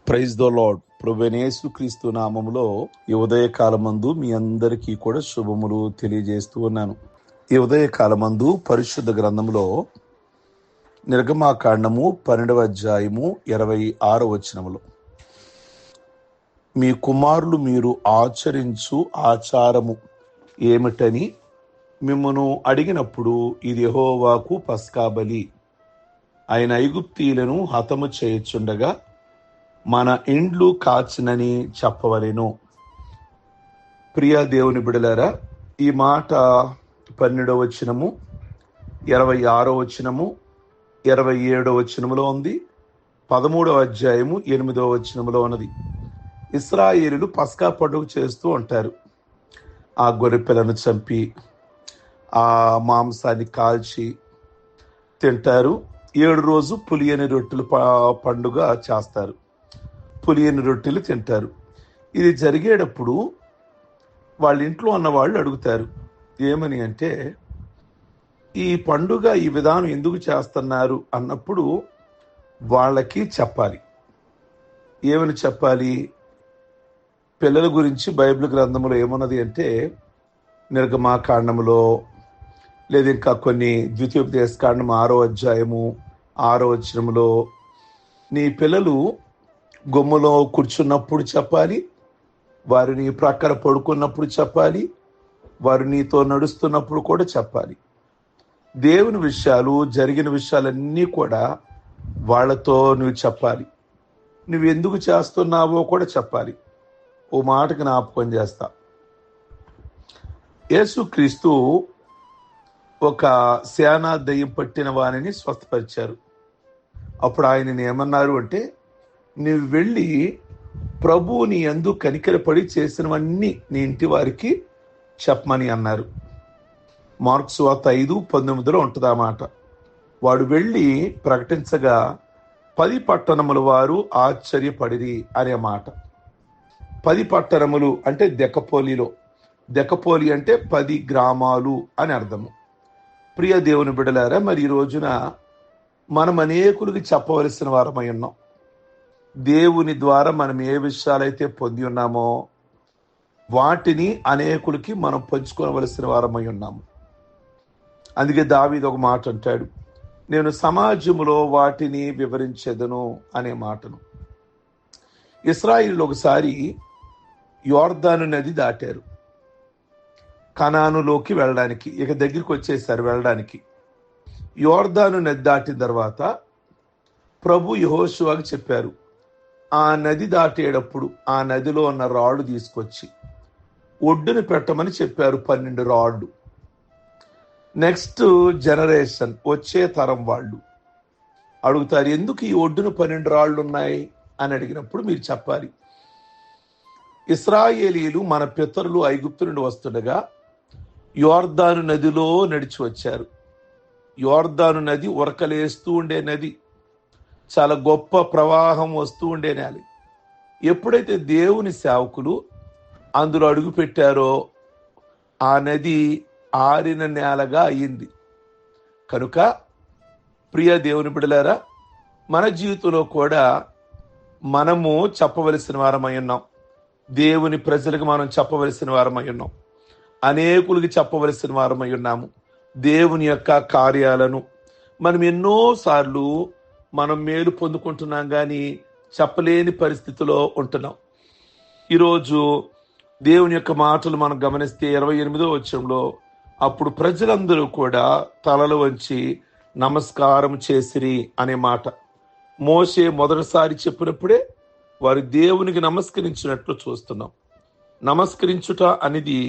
Praise the lord. ప్రభువైన యేసుక్రీస్తు నామములో ఈ ఉదయకాలమందు మీ అందరికీ కూడా శుభములు తెలియజేస్తూ ఉన్నాను. ఈ ఉదయకాలమందు పరిశుద్ధ గ్రంథములో నిర్గమాకాండము 12వ అధ్యాయము 26వ వచనములో, మీ కుమారులు మీరు ఆచరించు ఆచారము ఏమిటని మిమ్మును అడిగినప్పుడు ఇది యెహోవాకు పస్కా బలి. ఆయన ఐగుప్తీయులను హతము చేయుచుండగా మన ఇండ్లు కాచినని చెప్పవలెను. ప్రియ దేవుని బిడలారా, ఈ మాట 12వ వచనము, 26వ వచనము, 27వ వచనములో ఉంది. 13వ అధ్యాయము 8వ వచనములో ఉన్నది. ఇశ్రాయేలులు పస్కా పండుగ చేస్తూ ఉంటారు. ఆ గొర్రెపిల్లను చంపి ఆ మాంసాన్ని కాల్చి తింటారు. 7 రోజు పులియని రొట్టెలు పండుగ చేస్తారు. పులియని రొట్టెలు తింటారు. ఇది జరిగేటప్పుడు వాళ్ళ ఇంట్లో ఉన్న వాళ్ళు అడుగుతారు, ఏమని అంటే, ఈ పండుగ ఈ విధానం ఎందుకు చేస్తున్నారు అన్నప్పుడు వాళ్ళకి చెప్పాలి. ఏమని చెప్పాలి? పిల్లల గురించి బైబిల్ గ్రంథంలో ఏమన్నది అంటే, నిర్గమాకాండములో లేదా ఇంకా కొన్ని ద్వితీయోపదేశకాండం 6వ అధ్యాయము 6వ వచనములో, నీ పిల్లలు గుమ్మలో కూర్చున్నప్పుడు చెప్పాలి, వారు నీ ప్రక్కన పడుకున్నప్పుడు చెప్పాలి, వారు నీతో నడుస్తున్నప్పుడు కూడా చెప్పాలి. దేవుని విషయాలు, జరిగిన విషయాలన్నీ కూడా వాళ్ళతో నువ్వు చెప్పాలి. నువ్వు ఎందుకు చేస్తున్నావో కూడా చెప్పాలి. ఓ మాటకి జ్ఞాపకం చేస్తా. యేసుక్రీస్తు ఒక సేనా దయ్యం పట్టిన వారిని స్వస్థపరిచారు. అప్పుడు ఆయనని ఏమన్నారు అంటే, నువ్వు వెళ్ళి ప్రభువు నీ యందు కనికరపడి చేసినవన్నీ నీ ఇంటి వారికి చెప్పమని అన్నారు. మార్కు సువార్త 5:19 ఉంటుంది ఆ మాట. వాడు వెళ్ళి ప్రకటించగా 10 పట్టణముల వారు ఆశ్చర్యపడిరి అనే మాట. 10 పట్టణములు అంటే దెకపోలి అంటే 10 గ్రామాలు అని అర్థము. ప్రియ దేవుని బిడలారా, మరి ఈ రోజున మనం అనేకులకి చెప్పవలసిన వారమై ఉన్నాం. దేవుని ద్వారా మనం ఏ విషయాలైతే పొంది ఉన్నామో వాటిని అనేకులకి మనం పంచుకోవలసిన వారమై ఉన్నాము. అందుకే దావీదు ఒక మాట అంటాడు, నేను సమాజంలో వాటిని వివరించెదను అనే మాటను. ఇశ్రాయేలు ఒకసారి యోర్దాను నది దాటారు కనానులోకి వెళ్ళడానికి. ఇక దగ్గరికి వచ్చేసారు వెళ్ళడానికి. యోర్దాను నది దాటిన తర్వాత ప్రభు యెహోషువకు చెప్పారు, ఆ నది దాటేటప్పుడు ఆ నదిలో ఉన్న రాళ్ళు తీసుకొచ్చి ఒడ్డును పెట్టమని చెప్పారు. 12 రాళ్ళు. నెక్స్ట్ జనరేషన్, వచ్చే తరం వాళ్ళు అడుగుతారు, ఎందుకు ఈ ఒడ్డును 12 రాళ్ళు ఉన్నాయి అని అడిగినప్పుడు మీరు చెప్పాలి, ఇశ్రాయేలీయులు మన పితరులు ఐగుప్తు నుండి వస్తుండగా యోర్దాను నదిలో నడిచి వచ్చారు. యోర్దాను నది ఉరకలేస్తూ ఉండే నది, చాలా గొప్ప ప్రవాహం వస్తూ ఉండే నేల. ఎప్పుడైతే దేవుని సేవకులు అందులో అడుగు పెట్టారో ఆ నది ఆరిన నేలగా అయింది. కనుక ప్రియ దేవుని బిడ్డలారా, మన జీవితంలో కూడా మనము చెప్పవలసిన వారమై ఉన్నాం. దేవుని ప్రజలకు మనం చెప్పవలసిన వారమై ఉన్నాం. అనేకులకి చెప్పవలసిన వారమై ఉన్నాము. దేవుని యొక్క కార్యాలను మనం ఎన్నోసార్లు మనం మేలు పొందుకుంటున్నాం, కానీ చెప్పలేని పరిస్థితిలో ఉంటున్నాం. ఈరోజు దేవుని యొక్క మాటలు మనం గమనిస్తే 28వ వచనంలో, అప్పుడు ప్రజలందరూ కూడా తలలు వంచి నమస్కారం చేసిరి అనే మాట. మోషే మొదటిసారి చెప్పినప్పుడే వారు దేవునికి నమస్కరించినట్లు చూస్తున్నాం. నమస్కరించుట అనేది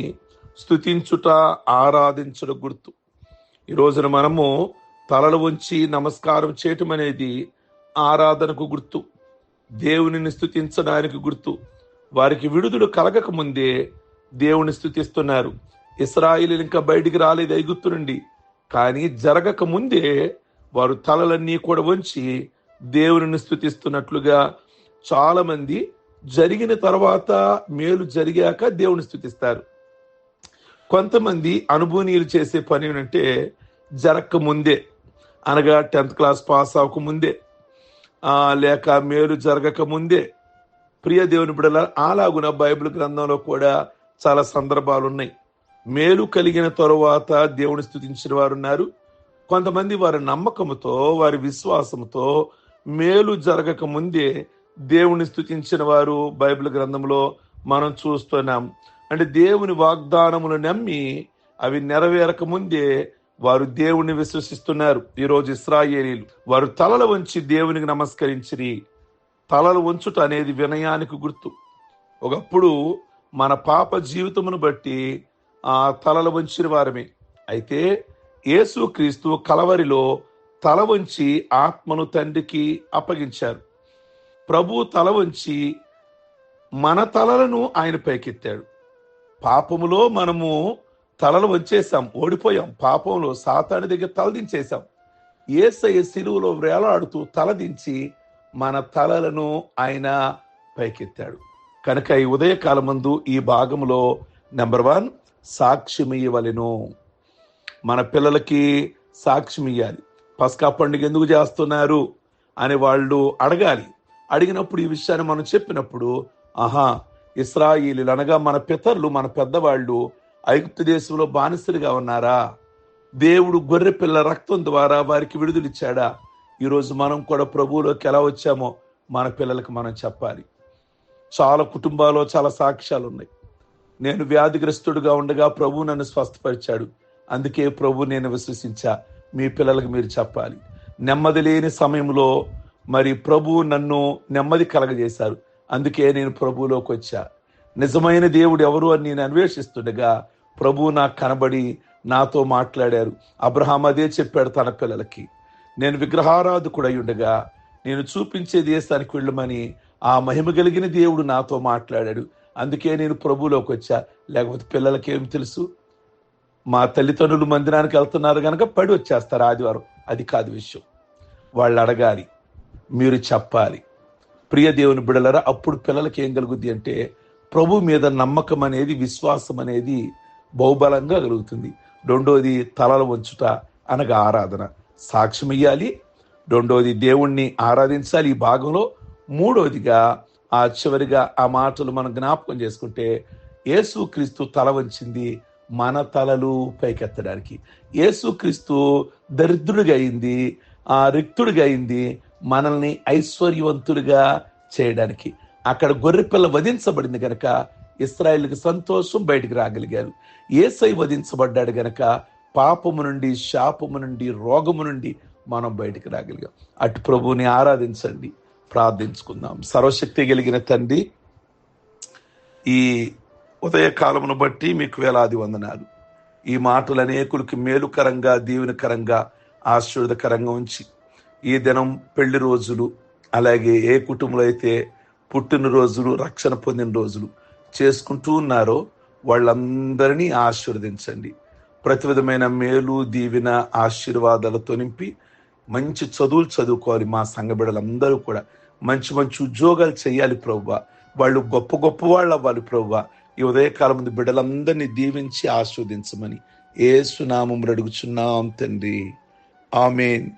స్తుతించుట, ఆరాధించుట గుర్తు. ఈ రోజున మనము తలలు వంచి నమస్కారం చేయటం అనేది ఆరాధనకు గుర్తు, దేవునిని స్తుతించడానికి గుర్తు. వారికి విడుదల కలగక ముందే దేవుని స్తుతిస్తున్నారు. ఇశ్రాయేలీయులు ఇంకా బయటికి రాలేదు ఐగుప్తు నుండి, కానీ జరగక ముందే వారు తలలన్నీ కూడా వంచి దేవునిని స్తుతిస్తున్నట్లుగా చాలా మంది జరిగిన తర్వాత, మేలు జరిగాక దేవుని స్తుతిస్తారు. కొంతమంది అనుభవనీయులు చేసే పని ఏంటంటే, జరగక ముందే, అనగా 10th క్లాస్ పాస్ అవ్వక ముందే, లేక మేలు జరగక ముందే ప్రియ దేవుని బిడ్డలారా, అలాగున బైబిల్ గ్రంథంలో కూడా చాలా సందర్భాలు ఉన్నాయి. మేలు కలిగిన తరువాత దేవుని స్తుతించిన వారు ఉన్నారు. కొంతమంది వారి నమ్మకంతో, వారి విశ్వాసంతో మేలు జరగక ముందే దేవుని స్తుతించిన వారు బైబిల్ గ్రంథంలో మనం చూస్తున్నాం. అంటే దేవుని వాగ్దానములు నమ్మి అవి నెరవేరక ముందే వారు దేవుణ్ణి విశ్వసిస్తున్నారు. ఈరోజు ఇశ్రాయేలీలు వారు తలలు వంచి దేవునికి నమస్కరించిరి. తలలు వంచుట అనేది వినయానికి గుర్తు. ఒకప్పుడు మన పాప జీవితమును బట్టి తలలు వంచిన వారమే. అయితే యేసుక్రీస్తు కలవరిలో తల వంచి ఆత్మను తండ్రికి అప్పగించారు. ప్రభు తల వంచి మన తలలను ఆయన పైకెత్తాడు. పాపములో మనము తలలు వంచేసాం, ఓడిపోయాం. పాపంలో సాతాను దగ్గర తలదించేశాం. యేసయ్య సిలువలో వేలాడుతూ తలదించి మన తలలను ఆయన పైకెత్తాడు. కనుక ఈ ఉదయకాలమందు ఈ భాగంలో నెంబర్ 1 సాక్ష్యం ఇవ్వవలెను. మన పిల్లలకి సాక్ష్యం ఇవ్వాలి. పస్కా పండుగ ఎందుకు చేస్తున్నారు అని వాళ్ళు అడగాలి. అడిగినప్పుడు ఈ విషయాన్ని మనం చెప్పినప్పుడు, ఇశ్రాయేలీలు అనగా మన పితరులు, మన పెద్దవాళ్ళు ఐగుప్తు దేశంలో బానిసలుగా ఉన్నారా? దేవుడు గొర్రె పిల్ల రక్తం ద్వారా వారికి విడుదలిచ్చాడా? ఈరోజు మనం కూడా ప్రభువులోకి ఎలా వచ్చామో మన పిల్లలకు మనం చెప్పాలి. చాలా కుటుంబాల్లో చాలా సాక్ష్యాలు ఉన్నాయి. నేను వ్యాధిగ్రస్తుడుగా ఉండగా ప్రభు నన్ను స్వస్థపరిచాడు, అందుకే ప్రభు నేను విశ్వసించా. మీ పిల్లలకు మీరు చెప్పాలి. నెమ్మది లేని సమయంలో మరి ప్రభు నన్ను నెమ్మది కలగజేశారు, అందుకే నేను ప్రభువులోకి వచ్చా. నిజమైన దేవుడు ఎవరు అని నేను అన్వేషిస్తుండగా ప్రభు నాకు కనబడి నాతో మాట్లాడారు. అబ్రహాం అదే చెప్పాడు తన పిల్లలకి. నేను విగ్రహారాధకుడై ఉండగా నేను చూపించే దేశానికి వెళ్ళమని ఆ మహిమ కలిగిన దేవుడు నాతో మాట్లాడాడు, అందుకే నేను ప్రభువులోకి వచ్చా. లేకపోతే పిల్లలకి ఏం తెలుసు? మా తల్లిదండ్రులు మందిరానికి వెళ్తున్నారు కనుక పడి వచ్చేస్తారు ఆదివారం. అది కాదు విషయం. వాళ్ళు అడగాలి, మీరు చెప్పాలి. ప్రియ దేవుని బిడ్డలారా, అప్పుడు పిల్లలకి ఏం కలుగుద్ది అంటే ప్రభు మీద నమ్మకం అనేది, విశ్వాసం అనేది బహుబలంగా కలుగుతుంది. రెండోది తలలు వంచుట అనగా ఆరాధన, సాక్ష్యం ఇయ్యాలి. రెండోది దేవుణ్ణి ఆరాధించాలి ఈ భాగంలో. మూడోదిగా చివరిగా ఆ మాటలు మనం జ్ఞాపకం చేసుకుంటే, యేసుక్రీస్తు తల వంచింది మన తలలు పైకెత్తడానికి. యేసుక్రీస్తు దరిద్రుడిగా అయింది, రిక్తుడిగా అయింది మనల్ని ఐశ్వర్యవంతులుగా చేయడానికి. అక్కడ గొర్రెపిల్ల వధించబడింది గనక ఇశ్రాయేలుకి సంతోషం, బయటికి రాగలిగారు. యేసయ్య వధించబడ్డాడు గనక పాపము నుండి, శాపము నుండి, రోగము నుండి మనం బయటికి రాగలిగాం. అటు ప్రభువుని ఆరాధించండి, ప్రార్థించుకుందాం. సర్వశక్తి కలిగిన తండ్రి, ఈ ఉదయకాలమును బట్టి మీకు వేలాది వందనాలు. ఈ మాటలు అనేకులకి మేలుకరంగా, దీవెనకరంగా, ఆశీర్వాదకరంగా ఉంచి ఈ దినం పెళ్లి రోజులు, అలాగే ఏ కుటుంబంలో అయితే పుట్టినరోజులు, రక్షణ పొందిన రోజులు చేసుకుంటూ ఉన్నారో వాళ్ళందరినీ ఆశీర్వదించండి. ప్రతి విధమైన మేలు, దీవెన, ఆశీర్వాదాలతో నింపి మంచి చదువులు చదువుకోవాలి. మా సంఘ బిడ్డలందరూ కూడా మంచి మంచి ఉద్యోగాలు చేయాలి ప్రభువా. వాళ్ళు గొప్ప గొప్ప వాళ్ళు అవ్వాలి ప్రభువా. ఈ ఉదయకాలం ముందు బిడ్డలందరినీ దీవించి ఆశీర్వదించమని యేసు నామములో అడుగుచున్నాం తండ్రి. ఆమేన్.